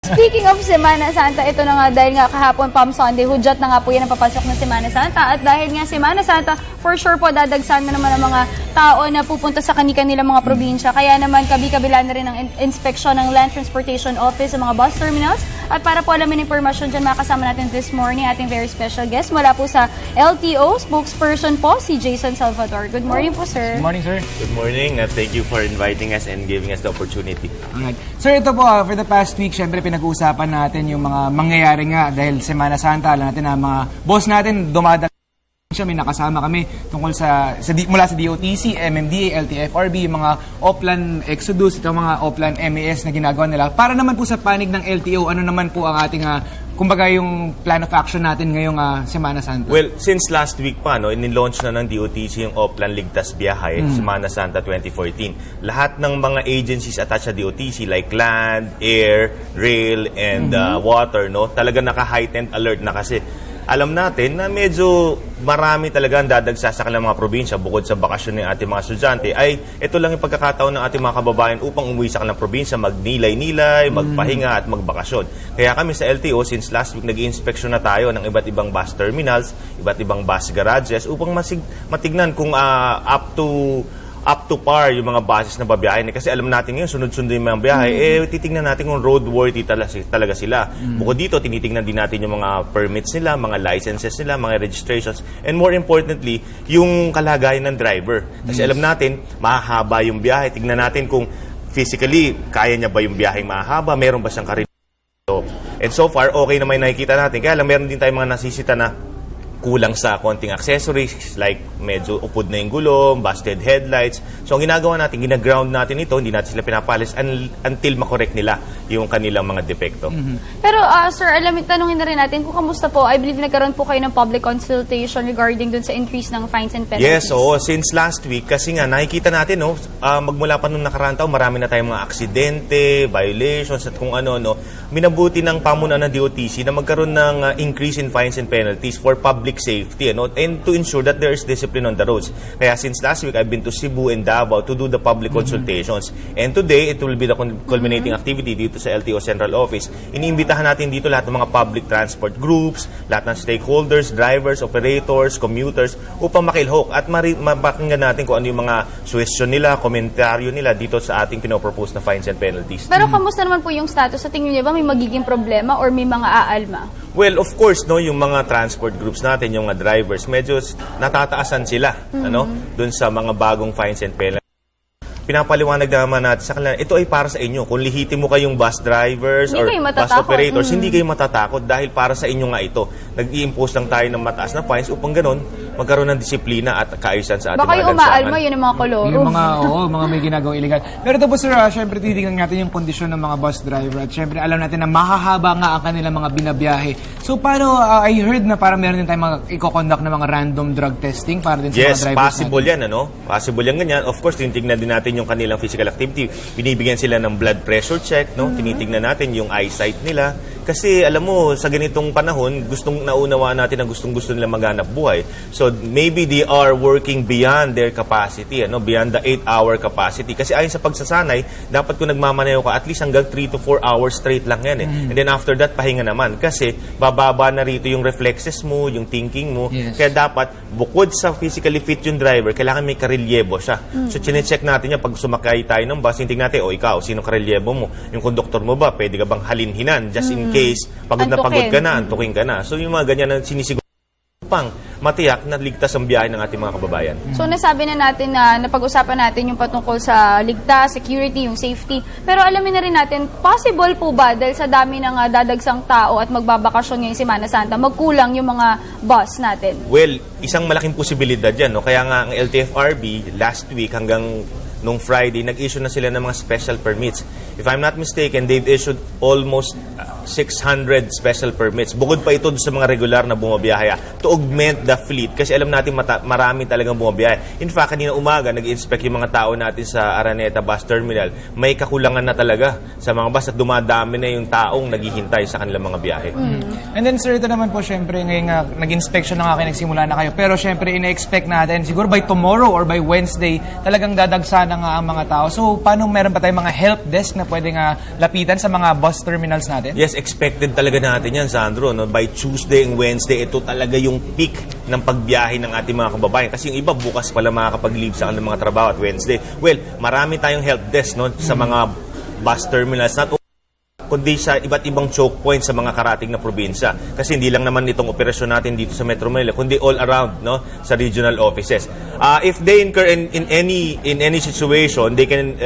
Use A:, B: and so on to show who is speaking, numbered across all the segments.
A: Speaking of Semana Santa, ito na nga dahil nga kahapon Palm Sunday, hudyat na nga po yan ang papasok ng Semana Santa. At dahil nga Semana Santa, for sure po dadagsan na naman ang mga tao na pupunta sa kanilang mga probinsya. Kaya naman kabi-kabila na rin ang inspeksyon ng Land Transportation Office sa mga bus terminals. At para po alamin informasyon dyan, makasama natin this morning ating very special guest mula po sa LTO, spokesperson po si Jason Salvador. Good morning po, sir.
B: Good morning, sir.
C: Good morning. Thank you for inviting us and giving us the opportunity.
B: Alright. Sir, ito po, for the past week, syempre pinag-uusapan natin yung mga mangyayari nga dahil Semana Santa. Alam natin na mga boss natin dumadating siya, may nakasama kami tungkol mula sa DOTC, MMDA, LTFRB, yung mga Oplan Exodus, itong mga Oplan MAS na ginagawa nila. Para naman po sa panig ng LTO, ano naman po ang ating kumbaga yung plan of action natin ngayong Semana Santa?
C: Well, since last week pa, in-launch na ng DOTC yung Oplan Ligtas Biyahe, Semana Santa 2014. Lahat ng mga agencies attached sa DOTC like land, air, rail, and water, talaga naka-heightened alert na kasi alam natin na medyo marami talaga ang dadagsa sa kanilang mga probinsya bukod sa bakasyon ng ating mga estudyante ay ito lang yung pagkakataon ng ating mga kababayan upang umuwi sa kanilang probinsya, magnilay-nilay, magpahinga at magbakasyon. Kaya kami sa LTO, since last week, nag-i-inspection na tayo ng iba't ibang bus terminals, iba't ibang bus garages upang matignan kung up to par yung mga buses na babiyahin. Kasi alam natin ngayon, sunod-sunod yung mga biyahe, titignan natin kung roadworthy talaga sila. Bukod dito, tinitignan din natin yung mga permits nila, mga licenses nila, mga registrations, and more importantly, yung kalagayan ng driver. Kasi alam natin, mahahaba yung biyahe. Tignan natin kung physically, kaya niya ba yung biyaheng mahahaba, meron ba siyang karir. And so far, okay naman nakikita natin. Kaya lang, meron din tayong mga nasisita na kulang sa konting accessories like medyo upod na yung gulong, busted headlights. So ang ginagawa natin, ginaground natin ito, hindi natin sila pinapalis until makorek nila yung kanilang mga depekto.
A: Pero sir, tanungin na rin natin kung kamusta po. I believe nagkaroon po kayo ng public consultation regarding dun sa increase ng fines and penalties.
C: Yes, oo. Since last week, kasi nga nakikita natin, magmula pa nung nakaraan taon, marami na tayong mga aksidente, violations at kung ano, minabuti ng pamunuan ng DOTC na magkaroon ng increase in fines and penalties for public safety and to ensure that there is discipline on the roads. Kaya since last week, I've been to Cebu and Davao to do the public consultations. And today, it will be the culminating activity dito sa LTO Central Office. Iniimbitahan natin dito lahat ng mga public transport groups, lahat ng stakeholders, drivers, operators, commuters, upang makilhok at mapakinggan natin kung ano yung mga suggestion nila, komentaryo nila dito sa ating pinopropose na fines and penalties.
A: Pero kamusta naman po yung status? Sa tingin niyo ba may magiging problema or may mga aalma?
C: Well, of course, yung mga transport groups natin, yung mga drivers, medyo natataasan sila, dun sa mga bagong fines and penalties. Pinapaliwanag naman natin sa kanila, ito ay para sa inyo. Kung lihitin mo kayong bus drivers or bus operators, hindi kayo matatakot dahil para sa inyo nga ito. Nag-i-impose lang tayo ng mataas na fines upang ganun, magkaroon ng disiplina at kaayusan sa ating
A: baka
C: mga
A: yung umaalma, yun ang mga koloro.
B: Yung mga may ginagawang illegal. Pero ito po, sir, syempre titignan natin yung kondisyon ng mga bus driver at syempre alam natin na mahahaba nga ang kanilang mga binabiyahe. So paano, I heard na parang meron din tayong mga i-conduct na mga random drug testing para din sa mga drivers natin.
C: Yes, possible yan, Possible yan ganyan. Of course, tinitignan din natin yung kanilang physical activity. Binibigyan sila ng blood pressure check, Tinitignan natin yung eyesight nila. Kasi alam mo, sa ganitong panahon, gustong naunawaan natin na gustong-gusto nila maghanap buhay. So maybe they are working beyond their capacity, beyond the 8-hour capacity. Kasi ayon sa pagsasanay, dapat kung nagmamaneho ka, at least hanggang 3 to 4 hours straight lang yan. And then after that, pahinga naman. Kasi bababa na rito yung reflexes mo, yung thinking mo.
B: Yes.
C: Kaya dapat, bukod sa physically fit yung driver, kailangan may karelyebo siya. So chinecheck natin yan pag sumakay tayo ng bus, tingnan natin, ikaw, sino karelyebo mo? Yung conductor mo ba? Pwede ka bang halinhinan? Just in case, pagod na pagod ka na, antukin ka na. So yung mga ganyan na sinisiguro upang matiyak na ligtas ang biyahe ng ating mga kababayan.
A: So nasabi na natin na napag-usapan natin yung patungkol sa ligtas, security, yung safety. Pero alamin na rin natin, possible po ba dahil sa dami ng dadagsang tao at magbabakasyon ngayong Semana Santa, magkulang yung mga bus natin?
C: Well, isang malaking posibilidad yan. Kaya nga ang LTFRB last week hanggang nung Friday, nag-issue na sila ng mga special permits. If I'm not mistaken, they've issued almost 600 special permits. Bukod pa ito sa mga regular na bumabiyahe to augment the fleet. Kasi alam natin marami talagang bumabiyahe. In fact, kanina umaga, nag-inspect yung mga tao natin sa Araneta Bus Terminal. May kakulangan na talaga sa mga bus at dumadami na yung taong naghihintay sa kanilang mga biyahe.
B: And then sir, ito naman po syempre ngayon nag-inspection na nga kayo, nagsimula na kayo. Pero syempre, ina-expect natin, siguro by tomorrow or by Wednesday, talagang dadagsa na nga ang mga tao. So, paano meron pa tayong mga help desk na pwedeng lapitan sa mga bus terminals natin?
C: Yes, expected talaga natin yan, Sandro. No? By Tuesday and Wednesday, ito talaga yung peak ng pagbiyahe ng ating mga kababayan. Kasi yung iba, bukas pala makakapag-leave sa kanilang mga trabaho at Wednesday. Well, marami tayong help desk no, sa mga bus terminals. Not kundi sa iba't ibang choke points sa mga karating na probinsya. Kasi hindi lang naman itong operasyon natin dito sa Metro Manila, kundi all around no, sa regional offices. If they incur in any situation, they can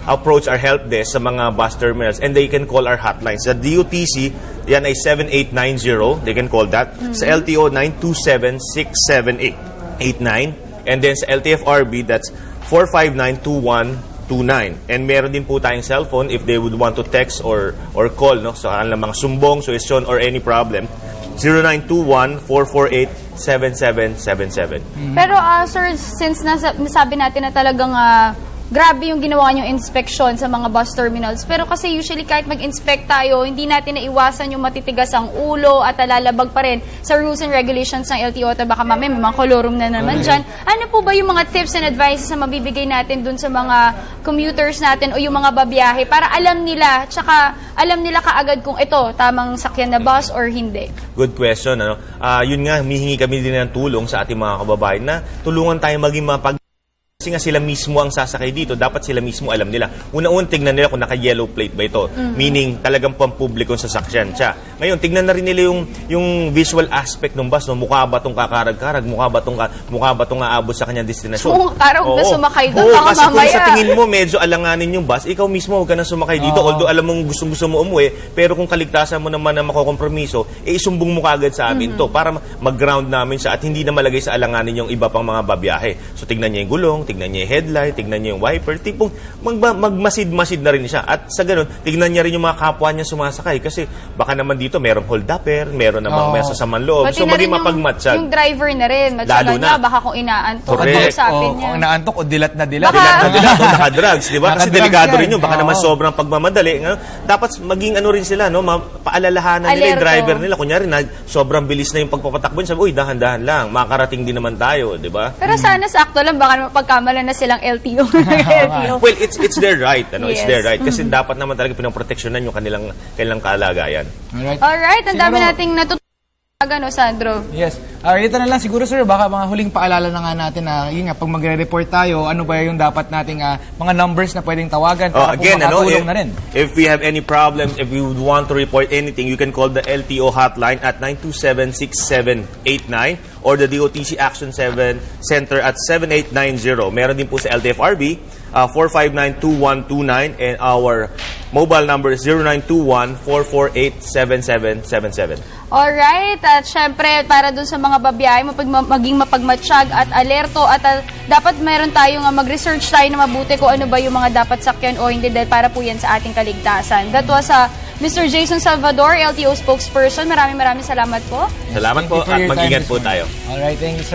C: approach our help desk sa mga bus terminals and they can call our hotlines. Sa DOTC, yan ay 7890. They can call that. Sa LTO, 927-678-89. And then sa LTFRB, that's 459-2129. And meron din po tayong cellphone if they would want to text or call no, sa kanilang mga sumbong, suwestyon, or any problem. 0921-448-7777.
A: Pero sir, since nasabi natin na talagang grabe yung ginawa niyong inspection sa mga bus terminals. Pero kasi usually kahit mag-inspect tayo, hindi natin naiwasan yung matitigas ang ulo at lalabag pa rin sa rules and regulations ng LTO at baka mamaya may mga kolorum na naman dyan. Ano po ba yung mga tips and advices na mabibigay natin dun sa mga commuters natin o yung mga babiyahe para alam nila, tsaka alam nila kaagad kung ito, tamang sakyan na bus or hindi?
C: Good question. Ano? Yun nga, humihingi kami din ng tulong sa ating mga kababayan na tulungan tayo maging kasi nga sila mismo ang sasakay dito, dapat sila mismo alam nila. Una-una, tignan nila kung naka-yellow plate ba ito. Meaning, talagang pampublikong sasakyan siya. Ngayon, tignan na rin nila yung visual aspect ng bus. No? Mukha ba itong kakarag-karag? Mukha ba itong aabot sa kanyang destinasyon?
A: So, karang na sumakay doon,
C: Oo,
A: baka
C: kasi
A: mamaya.
C: kung sa tingin mo, medyo alanganin yung bus, ikaw mismo huwag ka na sumakay dito. Although alam mong gusto mo umuwi, pero kung kaligtasan mo naman na makokompromiso, isumbong mo kagad sa amin to para mag-ground namin siya at hindi na malagay sa alanganin yung iba pang mga babiyahe. So, tignan niya yung gulong, tignan niya yung headlight, tignan niya yung wiper, tipong magmasid-masid na rin siya. At sa ganun, tignan niya rin yung mga kapwa niya sumasakay kasi baka naman dito merong hold-upper, meron namang may sasamang loob.
A: Pati
C: So
A: na
C: maging
A: rin
C: mapagmatsyag.
A: yung driver na rin.
C: Lalo
A: Matyagan
C: na.
A: niya, baka kung inaantok,
C: Correct.
A: kausapin niya.
B: Kung naantok o dilat na dilat.
A: Baka-
C: Dilat o naka-drugs, di ba? Kasi
B: Naka-drugs
C: delikado
B: yan.
C: rin yun. Baka
B: Oo.
C: naman sobrang pagmamadali. Dapat maging ano rin sila, no? Paalalahanan nila yung
A: Alerto.
C: driver nila. Kunyari, sobrang bilis na yung pagpapatakbo. Sabi, uy, dahan-dahan lang. Makakarating din naman tayo, di ba?
A: Pero sana sakto lang, baka naman pagkamalan na silang LTO. LTO.
C: Well, it's their right. It's
A: Yes.
C: their right. Kasi dapat naman talaga pinoproteksyonan yung kanilang kalagayan.
B: Alright.
A: Alright, ang dami
B: Siguro-
A: nating natutunan, no, Sandro?
B: Yes. Ito na lang siguro, sir, baka mga huling paalala na nga natin na yun nga, pag magre-report tayo, ano ba yung dapat nating mga numbers na pwedeng tawagan para po makatulong na rin.
C: If we have any problems, if we would want to report anything, you can call the LTO hotline at 927-6789 or the DOTC Action 7 Center at 7890. Meron din po sa LTFRB, 459-2129, and our mobile number is 0921-448-7777.
A: Alright, at syempre, para dun sa mga babiyahe, maging mapagmatsyag at alerto at dapat meron tayong mag-research tayo na mabuti kung ano ba yung mga dapat sakyan o hindi dahil para po yan sa ating kaligtasan. That was Mr. Jason Salvador, LTO spokesperson. Maraming salamat po.
C: Salamat
B: Thank
C: po
B: you for
C: at
B: your time
C: mag-ingat
B: this
C: po
B: morning.
C: tayo.
B: Alright, thank you, sir.